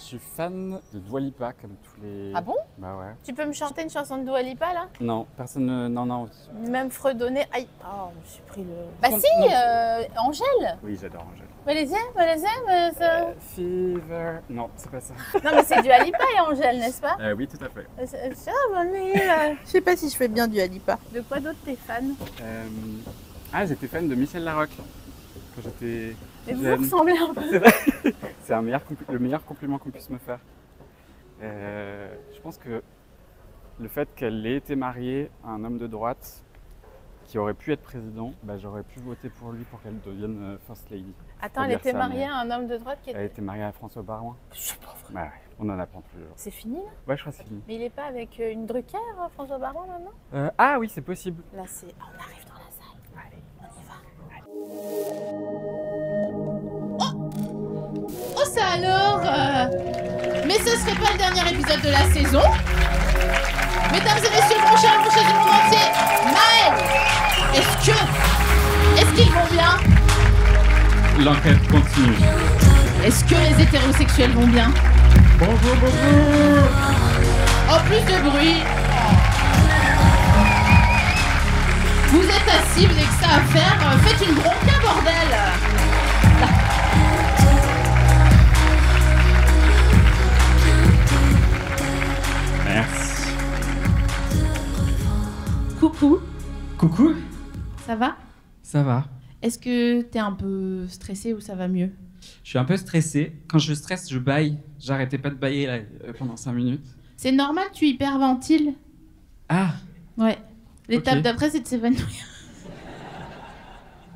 suis fan de Dua Lipa, comme tous les... Ah bon? Bah ouais. Tu peux me chanter une chanson de Dua Lipa, là? Non, personne ne... Non. Même fredonner. Aïe, oh, je me suis pris le... Bah Non, si, Angèle. Oui, j'adore Angèle. Fever... Non, c'est pas ça. Non, mais c'est Dua Lipa et Angèle, n'est-ce pas? Oui, tout à fait. Je sais pas si je fais bien Dua Lipa. De quoi d'autre t'es fan? J'étais fan de Michel Larocque quand j'étais Mais vous jeune. ressemblez un peu. C'est vrai. C'est le meilleur compliment qu'on puisse me faire. Je pense que le fait qu'elle ait été mariée à un homme de droite qui aurait pu être président, j'aurais pu voter pour lui pour qu'elle devienne First Lady. Attends, elle était mariée à un homme de droite qui était... Elle était mariée à François Baroin. C'est pas vrai. Bah ouais, on en apprend tous les jours. C'est fini, là? Ouais, je crois que c'est fini. Mais il est pas avec une Drucker, François Baron, maintenant? Ah oui, c'est possible. Là, c'est... on arrive dans la salle. Allez. On y va. Oh, ça alors Mais ce serait pas le dernier épisode de la saison? Mesdames et messieurs, mon cher du monde entier, Maël, est-ce qu'ils vont bien? L'enquête continue. Est-ce que les hétérosexuels vont bien? Bonjour. Oh, plus de bruit. Vous êtes assis, vous avez que ça à faire. Faites une bronca, bordel. Merci. Coucou, Coucou, ça va? ça va? Est-ce que t'es un peu stressé ou ça va mieux? Je suis un peu stressé. Quand je stresse, je baille. J'arrêtais pas de bailler là, pendant 5 minutes. C'est normal, tu hyperventiles? Ah, Ouais. L'étape Ok. d'après, c'est de s'évanouir.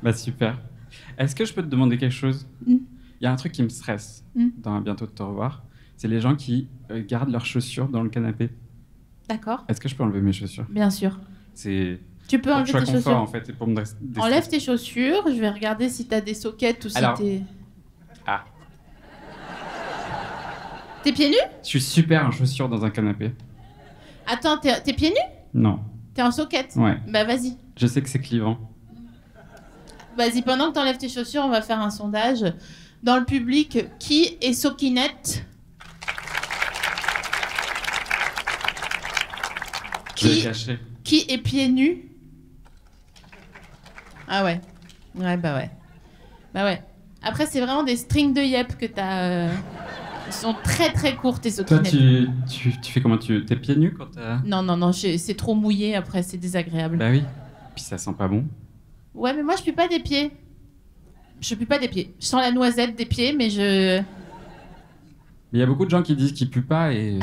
bah super. Est-ce que je peux te demander quelque chose? Mm. Il y a un truc qui me stresse dans Bientôt de te revoir. C'est les gens qui gardent leurs chaussures dans le canapé. D'accord, Est-ce que je peux enlever mes chaussures? bien sûr. C'est Tu peux pour que je enlever sois tes confort chaussures. en fait et pour me déstresser. Enlève tes chaussures, je vais regarder si t'as des sockets ou si Alors- t'es... Ah, T'es pieds nus? je suis super en chaussures dans un canapé. Attends, t'es pieds nus? Non. T'es en socket? Ouais. Bah vas-y. Je sais que c'est clivant. Vas-y, pendant que t'enlèves tes chaussures, on va faire un sondage. Dans le public, qui est soquinette? Je vais Qui, cacher. qui est pieds nus? Ah ouais. Ouais, bah ouais. Bah ouais. Après, c'est vraiment des strings de yep que t'as... Ils sont très très courts, tes Toi, soquinettes. tu fais comment? T'es pieds nus quand t'as... Non, c'est trop mouillé, après, c'est désagréable. Bah oui. Puis ça sent pas bon. Ouais, mais moi, je pue pas des pieds. Je pue pas des pieds. Je sens la noisette des pieds, mais je... Mais il y a beaucoup de gens qui disent qu'ils puent pas et...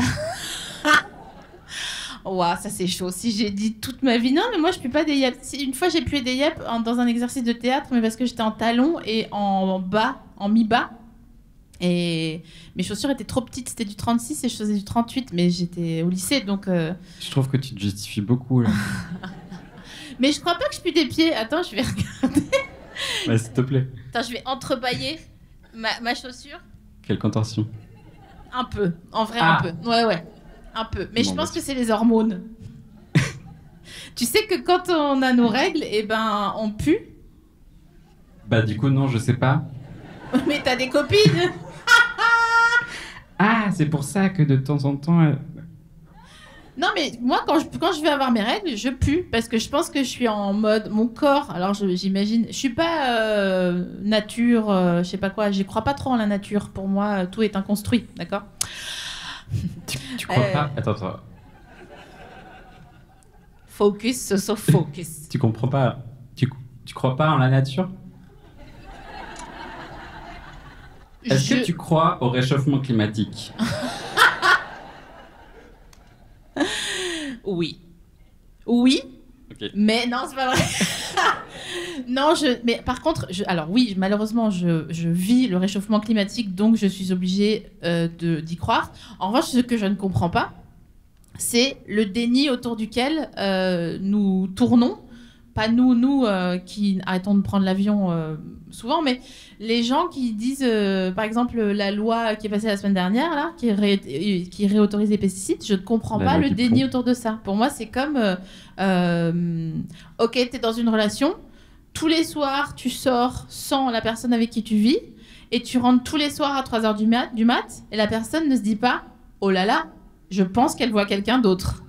Ouah, ça c'est chaud. Si j'ai dit toute ma vie, non, mais moi je pue pas des yep. Une fois j'ai pué des yep dans un exercice de théâtre, mais parce que j'étais en talons et en bas, en mi-bas. Et mes chaussures étaient trop petites, c'était du 36 et je faisais du 38, mais j'étais au lycée donc. Je trouve que tu te justifies beaucoup là. Mais je crois pas que je pue des pieds. Attends, je vais regarder. Bah, s'il te plaît. Attends, je vais entrebâiller ma chaussure. Quelle contorsion. Un peu, en vrai, Ah. un peu. Ouais. Un peu. Mais Bon, je pense bah, que c'est les hormones. Tu sais que quand on a nos règles, eh ben, on pue. Bah du coup non, je sais pas. Mais t'as des copines. Ah, c'est pour ça que de temps en temps... Non, mais moi, quand je vais avoir mes règles, je pue. Parce que je pense que je suis en mode... Mon corps, alors j'imagine... Je suis pas nature, je sais pas quoi. J'y crois pas trop en la nature. Pour moi, tout est inconstruit, d'accord? Tu crois pas... Attends. Focus, so focus. Tu comprends pas... Tu crois pas en la nature? Est-ce que tu crois au réchauffement climatique? Oui. Ok. Mais non, c'est pas vrai. Non, mais par contre, alors oui, malheureusement, je vis le réchauffement climatique, donc je suis obligée d'y croire. En revanche, ce que je ne comprends pas, c'est le déni autour duquel nous tournons. Pas nous qui arrêtons de prendre l'avion souvent, mais les gens qui disent, par exemple, la loi qui est passée la semaine dernière, là, qui réautorise les pesticides, je ne comprends La pas loi le qui déni pond. autour de ça. Pour moi, c'est comme, ok, t'es dans une relation, tous les soirs, tu sors sans la personne avec qui tu vis, et tu rentres tous les soirs à 3h du mat, et la personne ne se dit pas « Oh là là, je pense qu'elle voit quelqu'un d'autre. »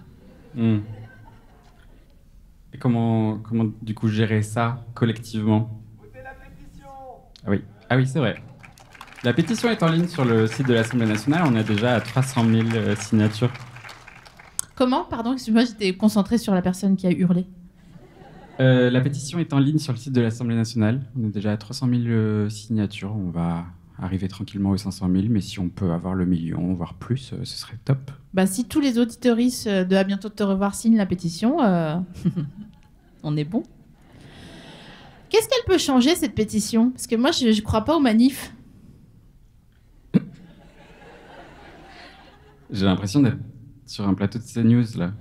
Et comment du coup gérer ça collectivement? Votez la pétition. Ah oui, c'est vrai. La pétition est en ligne sur le site de l'Assemblée nationale. On a déjà à 300 000 signatures. Comment? Pardon, excuse-moi, j'étais concentrée sur la personne qui a hurlé. La pétition est en ligne sur le site de l'Assemblée nationale. On est déjà à 300 000 signatures. On va arriver tranquillement aux 500 000, mais si on peut avoir le million, voire plus, ce serait top. Bah, si tous les auditeuristes de À bientôt de te revoir signent la pétition, on est bon. Qu'est-ce qu'elle peut changer, cette pétition? Parce que moi, je crois pas aux manifs. J'ai l'impression d'être sur un plateau de CNews, là.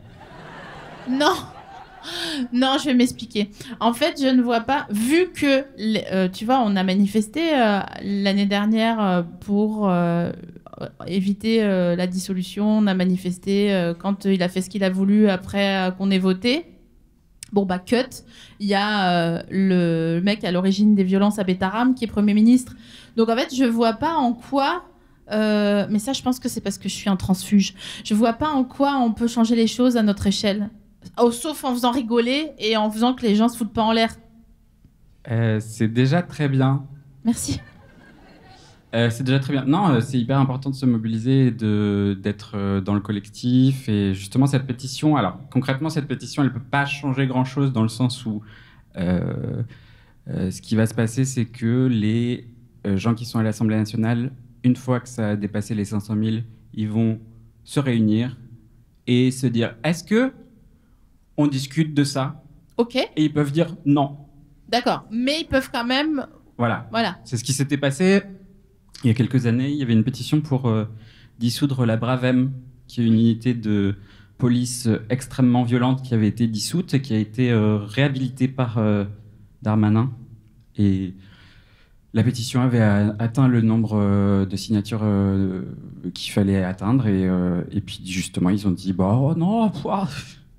Non, je vais m'expliquer. En fait, je ne vois pas, vu que, tu vois, on a manifesté l'année dernière pour éviter la dissolution, on a manifesté quand il a fait ce qu'il a voulu après qu'on ait voté. Bon, bah, cut. Il y a le mec à l'origine des violences à Betaram qui est Premier ministre. Donc, en fait, je vois pas en quoi... mais ça, je pense que c'est parce que je suis un transfuge. Je vois pas en quoi on peut changer les choses à notre échelle. Oh, sauf en faisant rigoler et en faisant que les gens se foutent pas en l'air. C'est déjà très bien. Merci. C'est déjà très bien. Non, c'est hyper important de se mobiliser et d'être dans le collectif. Et justement, cette pétition... Alors, concrètement, cette pétition, elle peut pas changer grand-chose dans le sens où ce qui va se passer, c'est que les gens qui sont à l'Assemblée nationale, une fois que ça a dépassé les 500 000, ils vont se réunir et se dire « Est-ce que on discute de ça ?» Ok. Et ils peuvent dire « Non ». D'accord. Mais ils peuvent quand même... Voilà. Voilà. C'est ce qui s'était passé il y a quelques années. Il y avait une pétition pour dissoudre la Bravem, qui est une unité de police extrêmement violente qui avait été dissoute et qui a été réhabilitée par Darmanin. Et... la pétition avait atteint le nombre de signatures qu'il fallait atteindre et puis justement ils ont dit bah oh non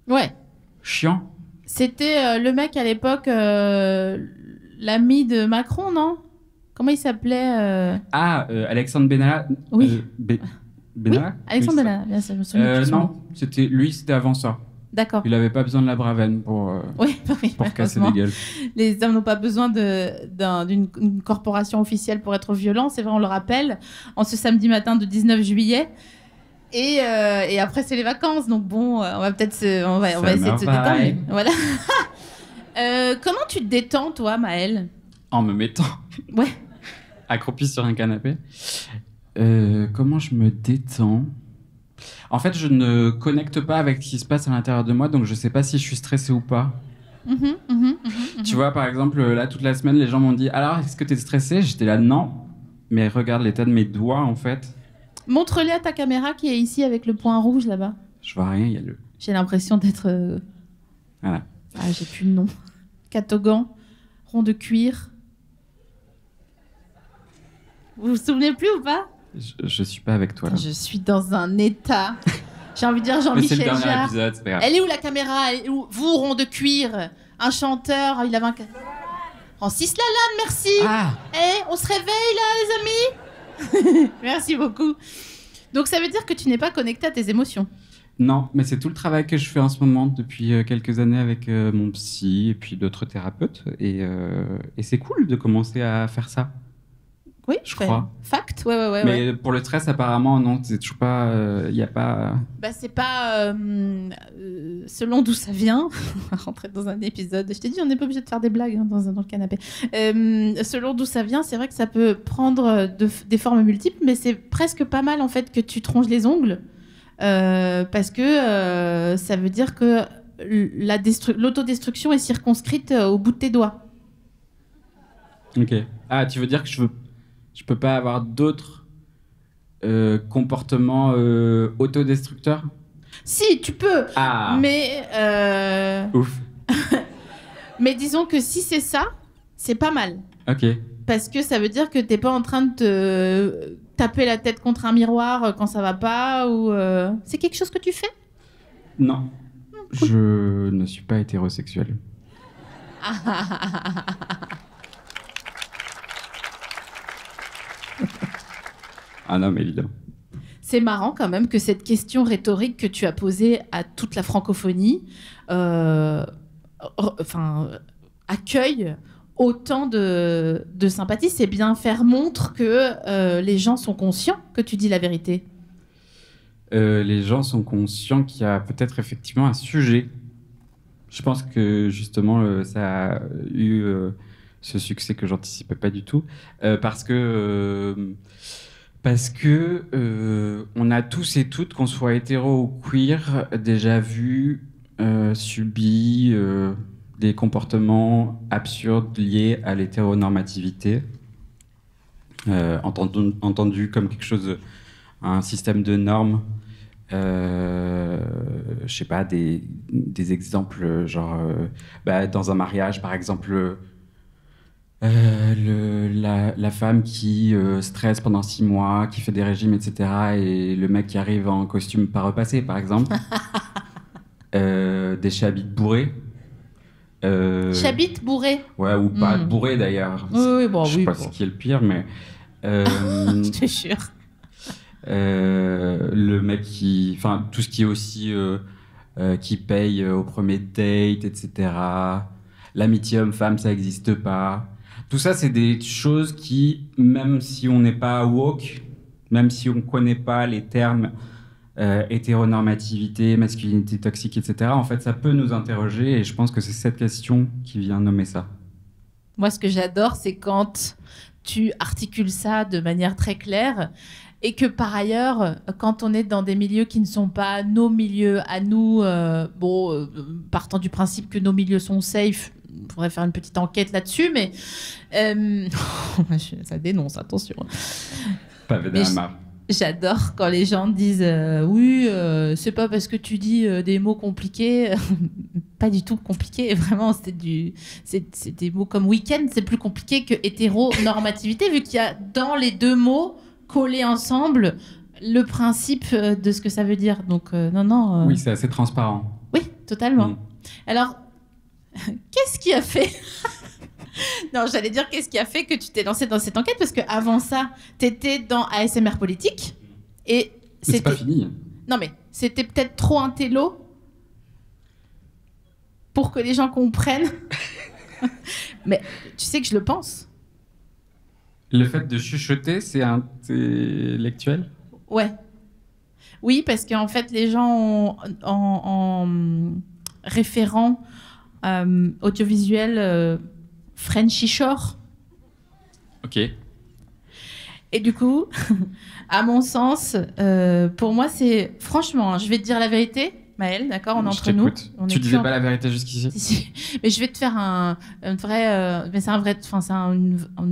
ouais chiant. C'était le mec à l'époque l'ami de Macron, non? Comment il s'appelait Alexandre Benalla. Oui. Benalla. Oui, Alexandre Benalla, bien sûr, je me souviens plus. Non, c'était avant ça. D'accord. Il n'avait pas besoin de la Bravem pour casser des gueules. Les hommes n'ont pas besoin d'une corporation officielle pour être violents. C'est vrai, on le rappelle, en ce samedi matin de 19 juillet. Et après, c'est les vacances. Donc bon, on va essayer de se détendre. Voilà. Comment tu te détends, toi, Maël? En me mettant accroupi sur un canapé. Comment je me détends? En fait, je ne connecte pas avec ce qui se passe à l'intérieur de moi, donc je sais pas si je suis stressé ou pas. Tu vois, par exemple, là, toute la semaine, les gens m'ont dit « Alors, est-ce que tu es stressé ?» J'étais là « Non. » Mais regarde l'état de mes doigts, en fait. Montre-les à ta caméra qui est ici avec le point rouge, là-bas. Je vois rien, il y a le... J'ai l'impression d'être... Voilà. Ah, j'ai plus le nom. Catogan, rond de cuir. Vous vous souvenez plus ou pas? Je suis pas avec toi, là. Je suis dans un état... J'ai envie de dire Mais c'est Jean-Michel le dernier Jarre. épisode, c'est pas grave. Elle est où la caméra? Elle est où? Vous, rond de cuir, un chanteur, il avait un... Francis Lalanne, merci. Ah. On se réveille là, les amis. Merci beaucoup. Donc ça veut dire que tu n'es pas connecté à tes émotions? Non, mais c'est tout le travail que je fais en ce moment depuis quelques années avec mon psy et puis d'autres thérapeutes. Et c'est cool de commencer à faire ça. Oui, je crois. Fact, ouais. Mais pour le stress, apparemment, non, c'est toujours pas. Il y a pas. Bah, c'est pas. Selon d'où ça vient. On va rentrer dans un épisode. Je t'ai dit, on n'est pas obligé de faire des blagues dans le canapé. Selon d'où ça vient, c'est vrai que ça peut prendre des formes multiples, mais c'est presque pas mal en fait que tu te ronges les ongles. Parce que ça veut dire que l'autodestruction est circonscrite au bout de tes doigts. Ok. Ah, tu veux dire que je peux pas avoir d'autres comportements autodestructeurs? Si, tu peux. Ah. Mais ouf. mais disons que si c'est ça, c'est pas mal. Ok. Parce que ça veut dire que t'es pas en train de te taper la tête contre un miroir quand ça va pas ou c'est quelque chose que tu fais? Non. Je ne suis pas hétérosexuel. Un homme, évidemment. C'est marrant quand même que cette question rhétorique que tu as posée à toute la francophonie accueille autant de sympathie. C'est bien faire montre que les gens sont conscients que tu dis la vérité. Les gens sont conscients qu'il y a peut-être effectivement un sujet. Je pense que justement ça a eu ce succès que j'anticipais pas du tout parce que on a tous et toutes, qu'on soit hétéro ou queer, déjà vu, subi des comportements absurdes liés à l'hétéronormativité, entendu comme quelque chose, un système de normes. Je sais pas, des exemples genre dans un mariage par exemple la femme qui stresse pendant 6 mois, qui fait des régimes, etc., et le mec qui arrive en costume pas repassé par exemple. Des chabites bourrés. Chabites bourrés. Ouais, ou pas bourrés d'ailleurs. Oui, bon, je sais pas ce qui est le pire, mais je te jure. Le mec qui, enfin tout ce qui est aussi qui paye au premier date, etc. L'amitié homme-femme, ça n'existe pas. Tout ça, c'est des choses qui, même si on n'est pas woke, même si on ne connaît pas les termes hétéronormativité, masculinité toxique, etc., en fait, ça peut nous interroger, et je pense que c'est cette question qui vient nommer ça. Moi, ce que j'adore, c'est quand tu articules ça de manière très claire, et que par ailleurs, quand on est dans des milieux qui ne sont pas nos milieux à nous, partant du principe que nos milieux sont safe, il faudrait faire une petite enquête là-dessus, mais ça dénonce, attention. Pas vénère à marre. J'adore quand les gens disent oui, c'est pas parce que tu dis des mots compliqués, pas du tout compliqué, vraiment, c'est des mots comme week-end, c'est plus compliqué que hétéronormativité, vu qu'il y a dans les deux mots collés ensemble le principe de ce que ça veut dire. Donc, non. Oui, c'est assez transparent. Oui, totalement. Alors, qu'est-ce qui a fait Non, j'allais dire qu'est-ce qui a fait que tu t'es lancé dans cette enquête, parce qu'avant ça, t'étais dans ASMR Politique et c'est pas fini. Non, mais c'était peut-être trop un télo pour que les gens comprennent. Mais tu sais que je le pense. Le fait de chuchoter, c'est intellectuel ? Ouais. Oui, parce qu'en fait, les gens en référent audiovisuel Frenchy Shore. Ok. Et du coup, à mon sens, pour moi, c'est... Franchement, je vais te dire la vérité, Maëlle, d'accord, on est entre nous. Tu disais pas la vérité jusqu'ici. Si. Mais je vais te faire une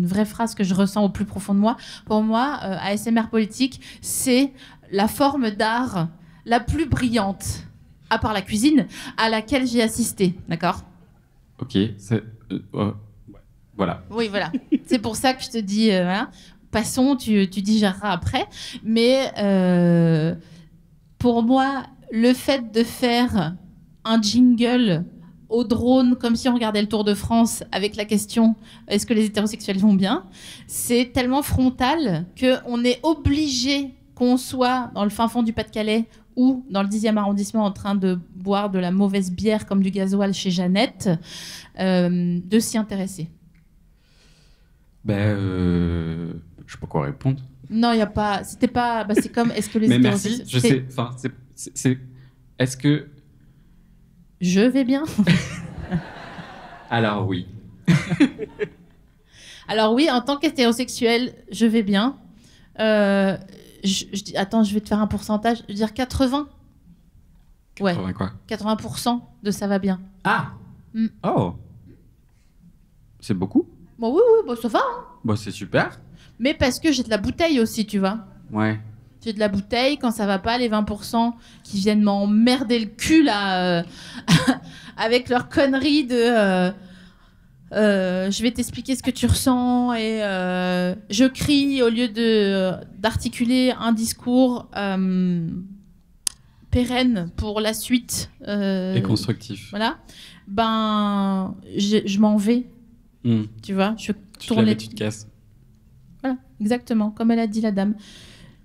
vraie phrase que je ressens au plus profond de moi. Pour moi, ASMR Politique, c'est la forme d'art la plus brillante, à part la cuisine, à laquelle j'ai assisté, d'accord ? Ok, voilà. Oui, voilà. C'est pour ça que je te dis, voilà. Passons, tu digéreras après. Mais pour moi, le fait de faire un jingle au drone, comme si on regardait le Tour de France, avec la question « Est-ce que les hétérosexuels vont bien ?», c'est tellement frontal qu'on est obligé, qu'on soit dans le fin fond du Pas-de-Calais ou dans le 10e arrondissement en train de boire de la mauvaise bière comme du gasoil chez Jeannette, de s'y intéresser. Je sais pas quoi répondre. Non, il n'y a pas... C'était pas... c'est comme... Est-ce que les mais hétérosexuels... merci, je sais... Enfin, c'est... Est-ce que... Je vais bien. Alors oui. Alors oui, en tant qu'hétérosexuel, je vais bien. Attends, je vais te faire un pourcentage. Je veux dire 80. 80 ouais. Quoi 80% de ça va bien. Ah Oh c'est beaucoup. Bon, oui, bon, ça va. Hein. Bon, c'est super. Mais parce que j'ai de la bouteille aussi, tu vois. Ouais. J'ai de la bouteille, quand ça va pas, les 20% qui viennent m'emmerder le cul, là, avec leur connerie de... je vais t'expliquer ce que tu ressens et je crie au lieu d'articuler un discours pérenne pour la suite. Et constructif. Voilà. Ben, je m'en vais. Tu vois, tu te casses. Voilà, exactement, comme elle a dit la dame.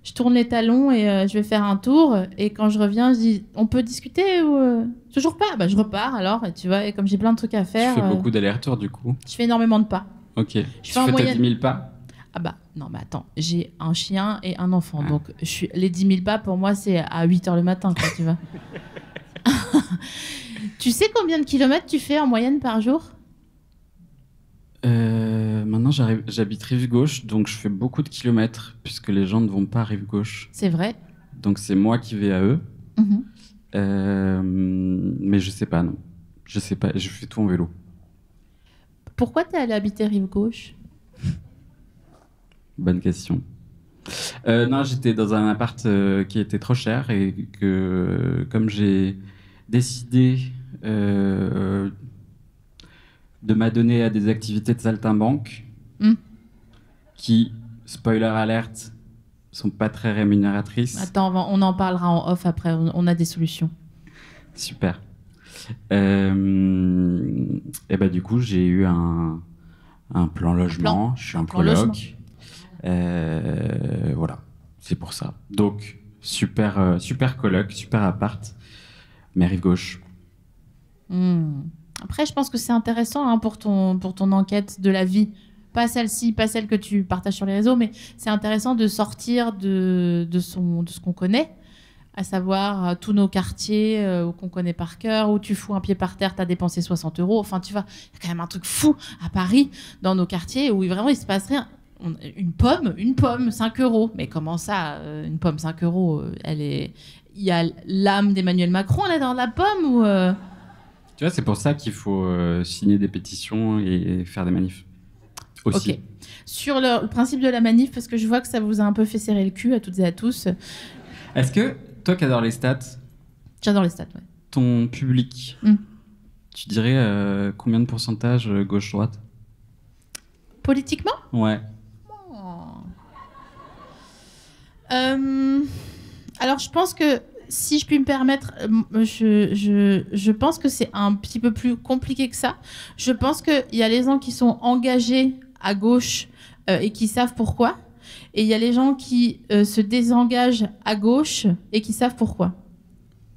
Je tourne les talons et je vais faire un tour. Et quand je reviens, je dis, on peut discuter ou toujours pas? Bah, je repars alors. Et tu vois, et comme j'ai plein de trucs à faire. Tu fais beaucoup d'allers-retours du coup. Je fais énormément de pas. Ok. Je tu fais en fais moyenne... tes 10 000 pas? Ah bah, non, mais attends, j'ai un chien et un enfant. Donc, les 10 000 pas, pour moi, c'est à 8 h le matin, quoi, tu vois. Tu sais combien de kilomètres tu fais en moyenne par jour? Maintenant, j'habite rive gauche, donc je fais beaucoup de kilomètres, puisque les gens ne vont pas à rive gauche. C'est vrai. Donc c'est moi qui vais à eux. Mhm. Mais je sais pas, non. Je sais pas, je fais tout en vélo. Pourquoi t'es allé habiter rive gauche? Bonne question. Non, j'étais dans un appart qui était trop cher et que, comme j'ai décidé de m'adonner à des activités de saltimbanque qui, spoiler alerte, sont pas très rémunératrices. Attends, on en parlera en off après, on a des solutions. Super. Et bah, du coup, j'ai eu un plan logement. Je suis en coloc. Voilà, c'est pour ça. Donc, super coloc, super appart, mais rive gauche. Après, je pense que c'est intéressant hein, pour ton enquête de la vie. Pas celle-ci, pas celle que tu partages sur les réseaux, mais c'est intéressant de sortir de ce qu'on connaît, à savoir tous nos quartiers qu'on connaît par cœur, où tu fous un pied par terre, t'as dépensé 60 €. Enfin, tu vois, il y a quand même un truc fou à Paris, dans nos quartiers, où vraiment il se passe rien. Une pomme, 5 €. Mais comment ça, une pomme, 5 €, il y a l'âme d'Emmanuel Macron là dans la pomme ou Tu vois, c'est pour ça qu'il faut signer des pétitions et faire des manifs. Aussi. Ok. Sur le principe de la manif, parce que je vois que ça vous a un peu fait serrer le cul à toutes et à tous. Est-ce que, toi qui adores les stats... J'adore les stats, ouais. Ton public, tu dirais combien de pourcentage gauche-droite? Politiquement? Ouais. Alors, je pense que, si je puis me permettre, je pense que c'est un petit peu plus compliqué que ça. Je pense qu'il y a les gens qui sont engagés à gauche et qui savent pourquoi. Et il y a les gens qui se désengagent à gauche et qui savent pourquoi.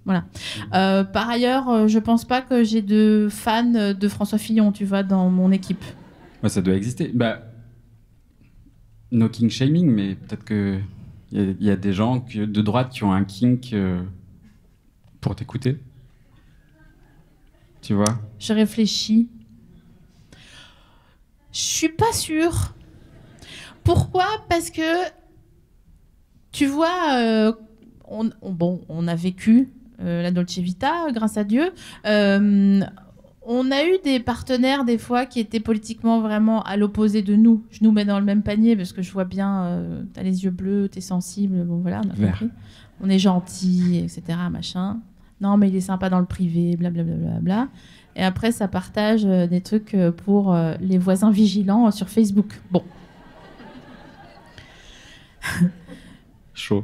Voilà. Par ailleurs, je pense pas que j'ai de fans de François Fillon, tu vois, dans mon équipe. Ouais, ça doit exister. Bah, no king shaming, mais peut-être que il y a des gens de droite qui ont un kink pour t'écouter. Tu vois? Je réfléchis. Je suis pas sûre. Pourquoi? Parce que tu vois, on a vécu la Dolce Vita, grâce à Dieu. On a eu des partenaires des fois qui étaient politiquement vraiment à l'opposé de nous. Je nous mets dans le même panier parce que je vois bien, t'as les yeux bleus, t'es sensible, bon voilà, on a compris. On est gentil, etc. Machin. Non, mais il est sympa dans le privé, blablabla. Bla. Et après, ça partage des trucs pour les voisins vigilants sur Facebook. Bon. Chaud.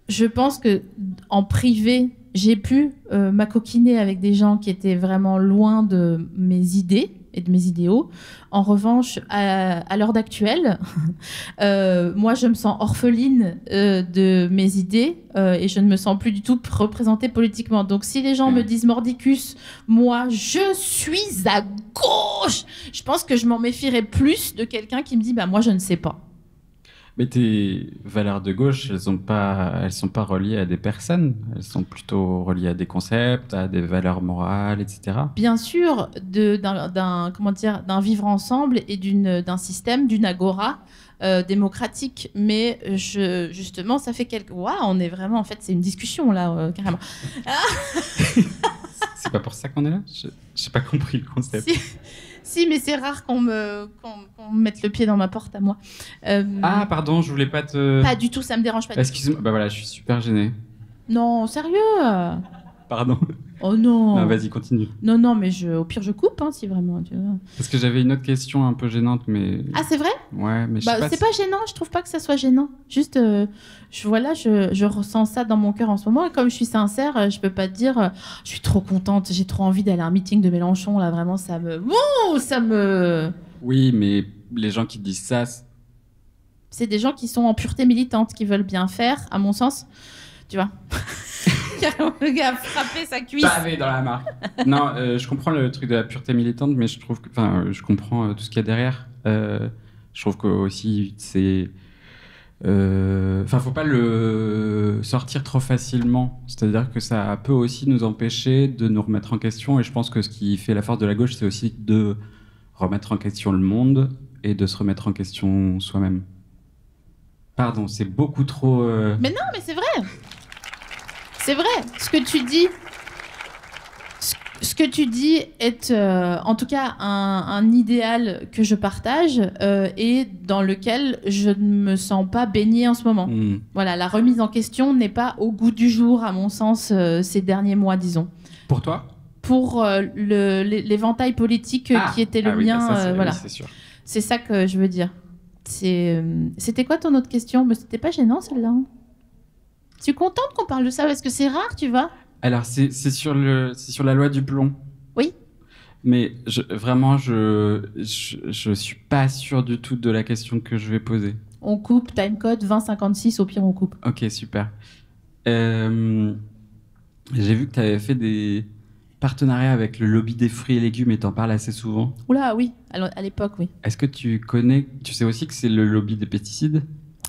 Je pense que en privé, j'ai pu m'acoquiner avec des gens qui étaient vraiment loin de mes idées et de mes idéaux. En revanche, à l'heure d'actuelle, moi, je me sens orpheline de mes idées et je ne me sens plus du tout représentée politiquement. Donc, si les gens me disent Mordicus, moi, je suis à gauche, je pense que je m'en méfierais plus de quelqu'un qui me dit, bah, moi, je ne sais pas. Mais tes valeurs de gauche, elles sont pas reliées à des personnes. Elles sont plutôt reliées à des concepts, à des valeurs morales, etc. Bien sûr, d'un vivre ensemble et d'un système, d'une agora démocratique. Mais justement, ça fait quelques... Waouh, on est vraiment... En fait, c'est une discussion, là, carrément. C'est pas pour ça qu'on est là? J'ai pas compris le concept. Si, mais c'est rare qu'on me mette le pied dans ma porte à moi. Ah, pardon, je voulais pas te... Pas du tout, ça me dérange pas. Excuse-moi, bah voilà, je suis super gêné. Non, sérieux? Pardon. Oh non. Non, vas-y, continue. Non, mais au pire, je coupe, hein, si vraiment, tu vois. Parce que j'avais une autre question un peu gênante, mais... Ah, c'est vrai? Ouais, mais je sais pas c'est pas gênant, je trouve pas que ça soit gênant. Juste, je ressens ça dans mon cœur en ce moment, et comme je suis sincère, je peux pas te dire, je suis trop contente, j'ai trop envie d'aller à un meeting de Mélenchon, là, vraiment, ça me... Oui, mais les gens qui disent ça, C'est des gens qui sont en pureté militante, qui veulent bien faire, à mon sens. Tu vois. Le gars a frappé sa cuisse. Pavé dans la mare. Non, je comprends le truc de la pureté militante, mais je trouve que, enfin, je comprends tout ce qu'il y a derrière. Je trouve que aussi c'est, enfin, faut pas le sortir trop facilement. C'est-à-dire que ça peut aussi nous empêcher de nous remettre en question. Et je pense que ce qui fait la force de la gauche, c'est aussi de remettre en question le monde et de se remettre en question soi-même. Pardon, c'est beaucoup trop. Mais non, mais c'est vrai. C'est vrai. Ce que tu dis est, en tout cas, un idéal que je partage et dans lequel je ne me sens pas baignée en ce moment. Voilà, la remise en question n'est pas au goût du jour, à mon sens, ces derniers mois, disons. Pour toi ? Pour l'éventail politique qui était le oui, mien, ça, voilà. Oui, c'est sûr. C'est ça que je veux dire. C'était quoi ton autre question? Mais c'était pas gênant, celle-là. Tu es contente qu'on parle de ça parce que c'est rare, tu vois? Alors, c'est sur la loi du plomb. Oui. Mais vraiment, je suis pas sûr du tout de la question que je vais poser. On coupe, timecode 2056, au pire on coupe. Ok, super. J'ai vu que tu avais fait des partenariats avec le lobby des fruits et légumes et t'en parles assez souvent. Oula, oui, à l'époque, oui. Est-ce que tu sais aussi que c'est le lobby des pesticides?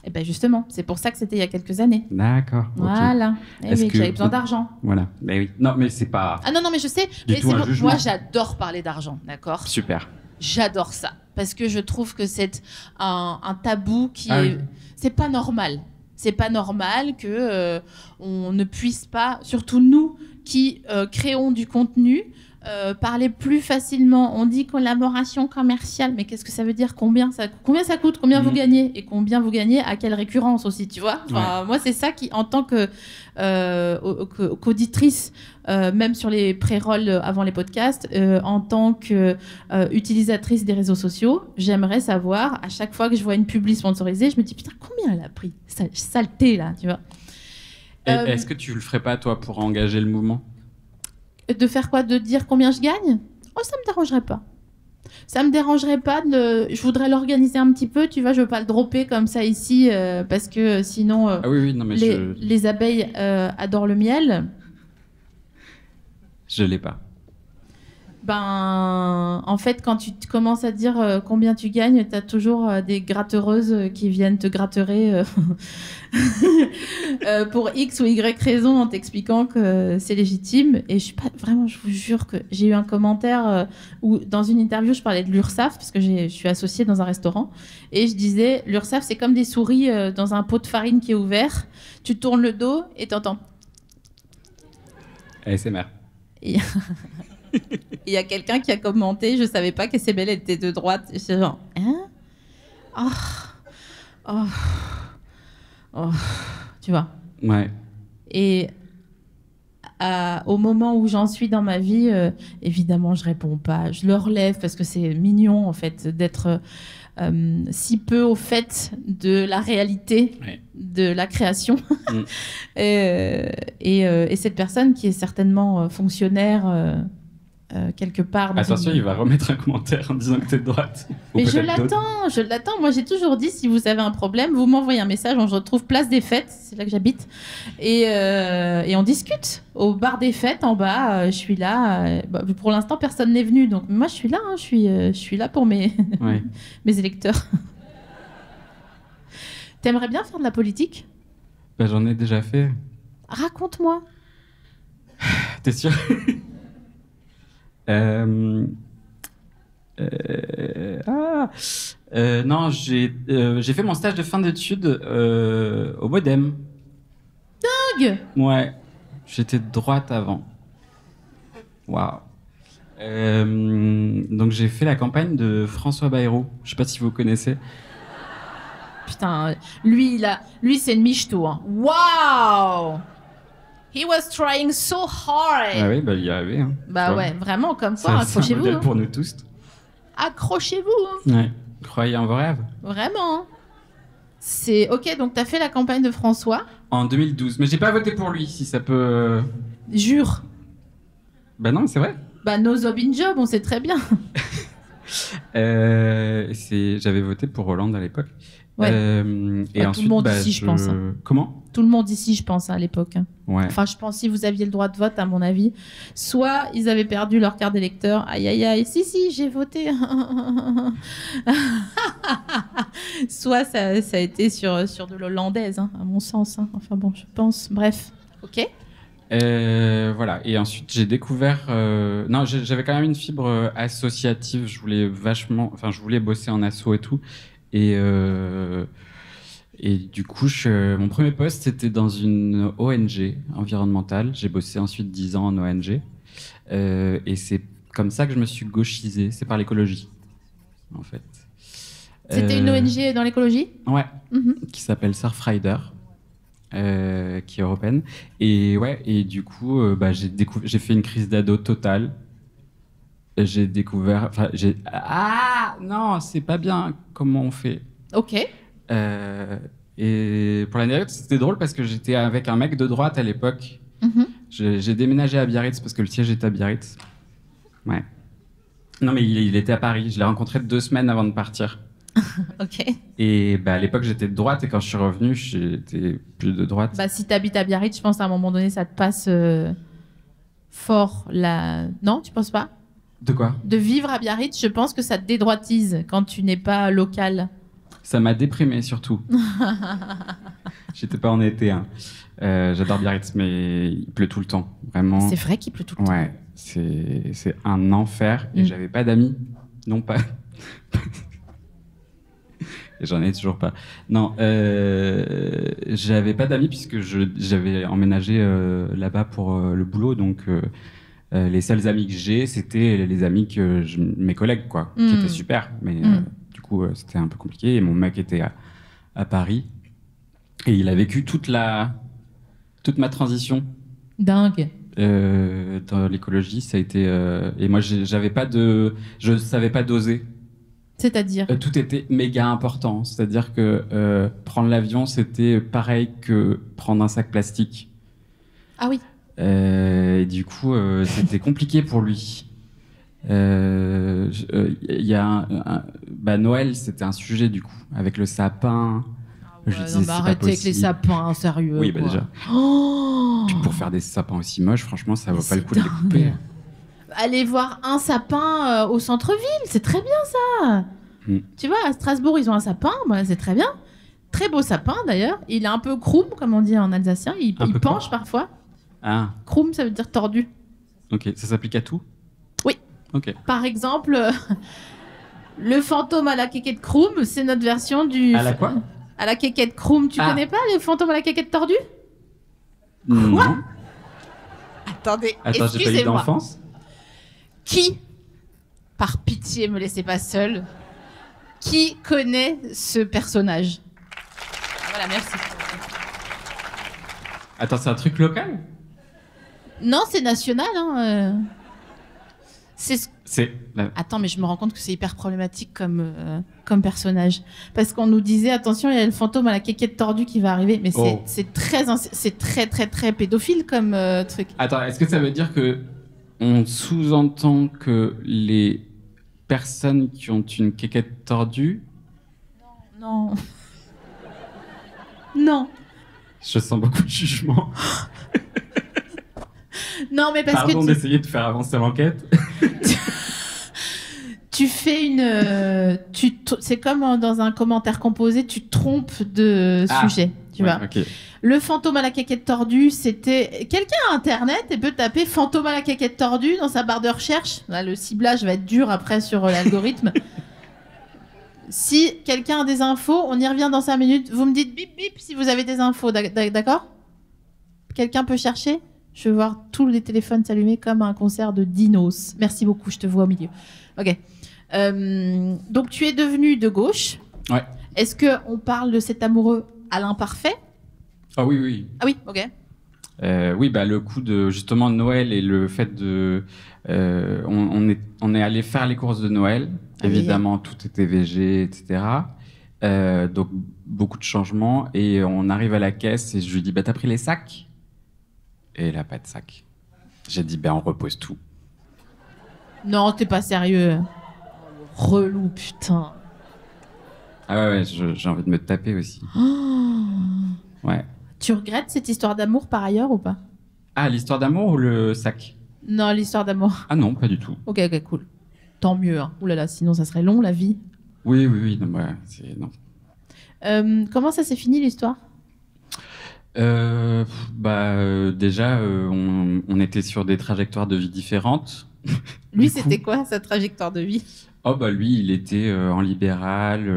Eh bien justement, c'est pour ça que c'était il y a quelques années. D'accord. Voilà. Okay. Eh oui, j'avais besoin d'argent. Voilà. Mais oui. Non, mais c'est pas. Ah non, mais je sais. Du tout un jugement. Moi, j'adore parler d'argent, d'accord? Super. J'adore ça parce que je trouve que c'est un tabou qui est. Oui. C'est pas normal. C'est pas normal que on ne puisse pas, surtout nous qui créons du contenu. Parler plus facilement. On dit collaboration commerciale, mais qu'est-ce que ça veut dire? Combien ça coûte? Combien vous gagnez? Et combien vous gagnez? À quelle récurrence aussi, tu vois? Enfin, moi, c'est ça qui, en tant qu'auditrice, même sur les pré-rolls avant les podcasts, en tant qu'utilisatrice des réseaux sociaux, j'aimerais savoir, à chaque fois que je vois une publi sponsorisée, je me dis, putain, combien elle a pris? Saleté, là, tu vois. Est-ce que tu le ferais pas, toi, pour engager le mouvement? De faire quoi? De dire combien je gagne? Oh, ça me dérangerait pas. Ça me dérangerait pas je voudrais l'organiser un petit peu, tu vois, je veux pas le dropper comme ça ici, parce que sinon, oui, non, mais les abeilles adorent le miel. Je l'ai pas. Ben, en fait, quand tu commences à dire combien tu gagnes, tu as toujours des gratteuses qui viennent te gratterer pour X ou Y raison en t'expliquant que c'est légitime. Et je suis pas vraiment, je vous jure que j'ai eu un commentaire où dans une interview, je parlais de l'URSSAF parce que je suis associée dans un restaurant et je disais l'URSSAF, c'est comme des souris dans un pot de farine qui est ouvert. Tu tournes le dos et t'entends. ASMR. Il y a quelqu'un qui a commenté, je savais pas que Sébelle était de droite. C'est genre, hein? Oh, tu vois. Ouais. Et au moment où j'en suis dans ma vie, évidemment, je réponds pas. Je le relève parce que c'est mignon, en fait, d'être si peu au fait de la réalité de la création. Et cette personne qui est certainement fonctionnaire quelque part. Attention, il va remettre un commentaire en disant que t'es de droite. Mais je l'attends. Moi, j'ai toujours dit, si vous avez un problème, vous m'envoyez un message. On se retrouve place des Fêtes, c'est là que j'habite, et on discute au bar des Fêtes en bas. Je suis là. Pour l'instant, personne n'est venu, donc moi, je suis là. Je suis là pour mes électeurs. T'aimerais bien faire de la politique? J'en ai déjà fait. Raconte-moi. T'es sûr? Non, j'ai fait mon stage de fin d'études au Modem. Dingue! Ouais, j'étais de droite avant. Waouh. Donc j'ai fait la campagne de François Bayrou. Je sais pas si vous connaissez. Putain, lui c'est une michto. Hein. Wow! He was trying so hard. Ah oui, il y arrivait. Hein. Bah ouais, vraiment, comme quoi, accrochez-vous. C'est un modèle pour nous tous. Accrochez-vous. Hein. Ouais, croyez en vos rêves. Vraiment. C'est ok, donc t'as fait la campagne de François. En 2012, mais j'ai pas voté pour lui, si ça peut... Jure. Bah non, c'est vrai. Bah no job in job, on sait très bien. J'avais voté pour Hollande à l'époque. Ouais. Et Tout ensuite, le monde ici, je pense. Comment? Tout le monde ici, je pense, à l'époque. Ouais. Enfin, je pense si vous aviez le droit de vote, à mon avis, soit ils avaient perdu leur carte d'électeur. Aïe, aïe, aïe. Si, j'ai voté. Soit ça a été sur de l'hollandaise, hein, à mon sens. Hein. Enfin bon, je pense. Bref. Ok. Voilà. Et ensuite, j'ai découvert. Non, j'avais quand même une fibre associative. Je voulais bosser en asso et tout. Et du coup, mon premier poste, c'était dans une ONG environnementale. J'ai bossé ensuite 10 ans en ONG. Et c'est comme ça que je me suis gauchisé. C'est par l'écologie, en fait. C'était une ONG dans l'écologie ? Ouais, Mm-hmm. qui s'appelle Surfrider, qui est européenne. Et ouais, et du coup, j'ai fait une crise d'ado totale. J'ai découvert... Ah non, c'est pas bien comment on fait. Ok. Et pour l'anecdote, c'était drôle parce que j'étais avec un mec de droite à l'époque. Mm-hmm. J'ai déménagé à Biarritz parce que le siège était à Biarritz. Ouais. Non, mais il était à Paris. Je l'ai rencontré 2 semaines avant de partir. Ok. Et à l'époque, j'étais de droite et quand je suis revenu, j'étais plus de droite. Bah, si t'habites à Biarritz, je pense à un moment donné, ça te passe fort la... Non, tu penses pas ? De quoi? De vivre à Biarritz, je pense que ça te dédroitise quand tu n'es pas local. Ça m'a déprimé surtout. J'étais pas en été. Hein. J'adore Biarritz, mais il pleut tout le temps. Vraiment. C'est vrai qu'il pleut tout le temps. Ouais, c'est un enfer. Et j'avais pas d'amis. Non pas. Et j'en ai toujours pas. Non, j'avais pas d'amis puisque j'avais emménagé là-bas pour le boulot. Donc, les seuls amis que j'ai, c'était les amis mes collègues, quoi, qui étaient super. Mais du coup, c'était un peu compliqué. Et mon mec était à Paris. Et il a vécu toute ma transition. Dingue. Dans l'écologie, ça a été... et moi, je savais pas doser. C'est-à-dire Tout était méga important. C'est-à-dire que prendre l'avion, c'était pareil que prendre un sac plastique. Ah oui. Et du coup, c'était compliqué pour lui. Il y a Noël, c'était un sujet du coup, avec le sapin. Je disais, non, arrêtez avec les sapins, sérieux. Oui, quoi. déjà. Oh Puis pour faire des sapins aussi moches, franchement, ça vaut pas le coup de les couper. Allez voir un sapin au centre-ville, c'est très bien ça. Tu vois, à Strasbourg, ils ont un sapin, c'est très bien. Très beau sapin d'ailleurs. Il est un peu croum, comme on dit en alsacien. Il penche parfois. Ah. Croum, ça veut dire tordu. Ok, ça s'applique à tout? Oui. Ok. Par exemple, le fantôme à la quéquette croum, c'est notre version du... À la quoi? À la quéquette croum. Tu connais pas le fantôme à la quéquette tordue? Non. Attendez, attends, j'ai pas eu d'enfance. Qui, par pitié, me laissez pas seule, qui connaît ce personnage? Voilà, merci. Attends, c'est un truc local? Non, c'est national. Hein. Attends, mais je me rends compte que c'est hyper problématique comme personnage. Parce qu'on nous disait, attention, il y a le fantôme à la quéquette tordue qui va arriver. Mais c'est très, très, très pédophile comme truc. Attends, est-ce que ça veut dire que on sous-entend que les personnes qui ont une quéquette tordue... Non. Non. Je sens beaucoup de jugement. Non, mais parce Pardon que d'essayer de faire avancer l'enquête. Tu fais une... c'est comme dans un commentaire composé, tu te trompes de sujet, tu vois. Okay. Le fantôme à la quéquette tordue, c'était... Quelqu'un a Internet et peut taper fantôme à la quéquette tordue dans sa barre de recherche. Là, le ciblage va être dur après sur l'algorithme. Si quelqu'un a des infos, on y revient dans 5 minutes. Vous me dites bip bip si vous avez des infos, d'accord? Quelqu'un peut chercher? Je veux voir tous les téléphones s'allumer comme un concert de dinos. Merci beaucoup, je te vois au milieu. Ok. Donc tu es devenu de gauche. Ouais. Est-ce qu'on parle de cet amoureux à l'imparfait? Ah oui, oui. Ah oui, ok. Oui, le coup de justement Noël et le fait de... on est allé faire les courses de Noël. Évidemment, tout était végé, etc. Donc, beaucoup de changements. Et on arrive à la caisse et je lui dis, t'as pris les sacs? Et il n'a pas de sac. J'ai dit, on repose tout. Non, t'es pas sérieux. Relou, putain. Ah ouais, j'ai envie de me taper aussi. Ouais. Tu regrettes cette histoire d'amour par ailleurs ou pas? Ah, l'histoire d'amour ou le sac? Non, l'histoire d'amour. Ah non, pas du tout. Ok, cool. Tant mieux. Hein. Ouh là là, sinon ça serait long la vie. Oui, non, non. Comment ça s'est fini l'histoire? Déjà, on était sur des trajectoires de vie différentes. Lui, c'était quoi sa trajectoire de vie? Oh bah lui, il était en libéral,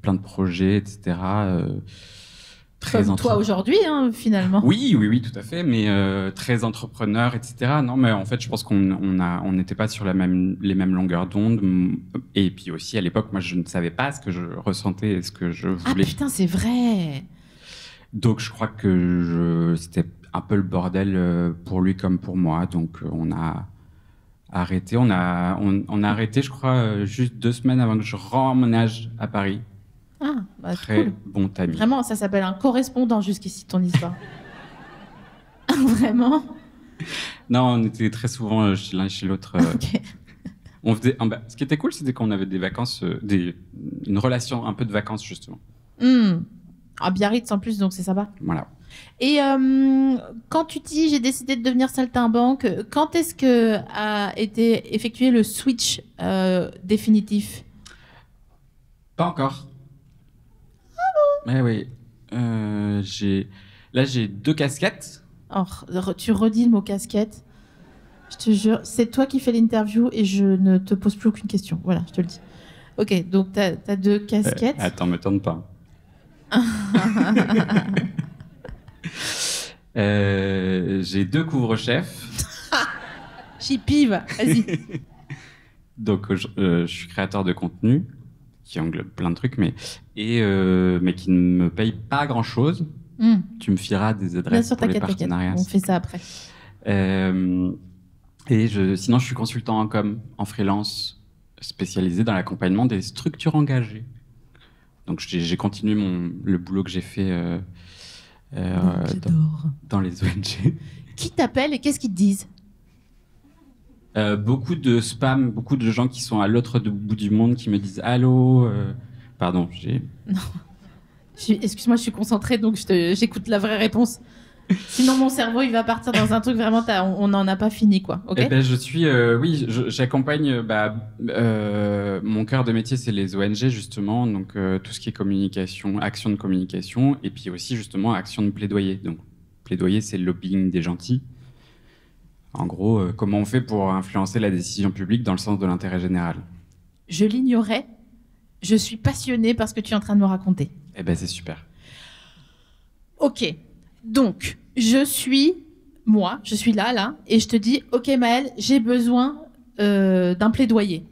plein de projets, etc. Comme toi aujourd'hui, hein, finalement. Oui, tout à fait, mais très entrepreneur, etc. Non, mais en fait, je pense qu'on n'était pas sur les mêmes longueurs d'onde. Et puis aussi, à l'époque, moi, je ne savais pas ce que je ressentais et ce que je voulais. Ah putain, c'est vrai. Donc, je crois que c'était un peu le bordel pour lui comme pour moi. Donc, on a arrêté. On a arrêté, je crois, juste 2 semaines avant que je remménage à Paris. Ah, bah, très cool. bon timing. Vraiment, ça s'appelle un correspondant jusqu'ici, ton histoire. Vraiment? Non, on était très souvent chez l'un et chez l'autre. Ok. On faisait, ce qui était cool, c'était qu'on avait des vacances, une relation un peu de vacances, justement. À Biarritz en plus, donc c'est sympa. Voilà. Et quand tu dis j'ai décidé de devenir saltimbanque, quand est-ce que a été effectué le switch définitif? Pas encore. Oui. J'ai 2 casquettes. Alors, tu redis le mot casquette. Je te jure, c'est toi qui fais l'interview et je ne te pose plus aucune question. Voilà, je te le dis. Ok, donc t'as 2 casquettes. Attends, me tourne pas. J'ai 2 couvre-chefs. J'y pive, vas-y. Donc, je suis créateur de contenu, qui englobe plein de trucs, mais qui ne me paye pas grand-chose. Tu me fileras des adresses Bien sûr, pour les t'inquiète, partenariats. on fait ça après. Sinon, je suis consultant en com, en freelance, spécialisé dans l'accompagnement des structures engagées. Donc, j'ai continué le boulot que j'ai fait dans les ONG. Qui t'appelle et qu'est-ce qu'ils te disent? Beaucoup de spam, beaucoup de gens qui sont à l'autre bout du monde qui me disent « Allô Pardon, Non. Excuse-moi, je suis concentrée, donc j'écoute la vraie réponse. Sinon, mon cerveau, il va partir dans un truc vraiment... on n'en a pas fini, quoi. Ok. Eh ben, j'accompagne... mon cœur de métier, c'est les ONG, justement. Donc, tout ce qui est communication, action de communication, et puis aussi, justement, action de plaidoyer. Donc, plaidoyer, c'est le lobbying des gentils. En gros, comment on fait pour influencer la décision publique dans le sens de l'intérêt général? Je l'ignorais. Je suis passionnée par ce que tu es en train de me raconter. Eh ben, c'est super. Ok. Donc, je suis là, et je te dis, ok Maëlle, j'ai besoin d'un plaidoyer.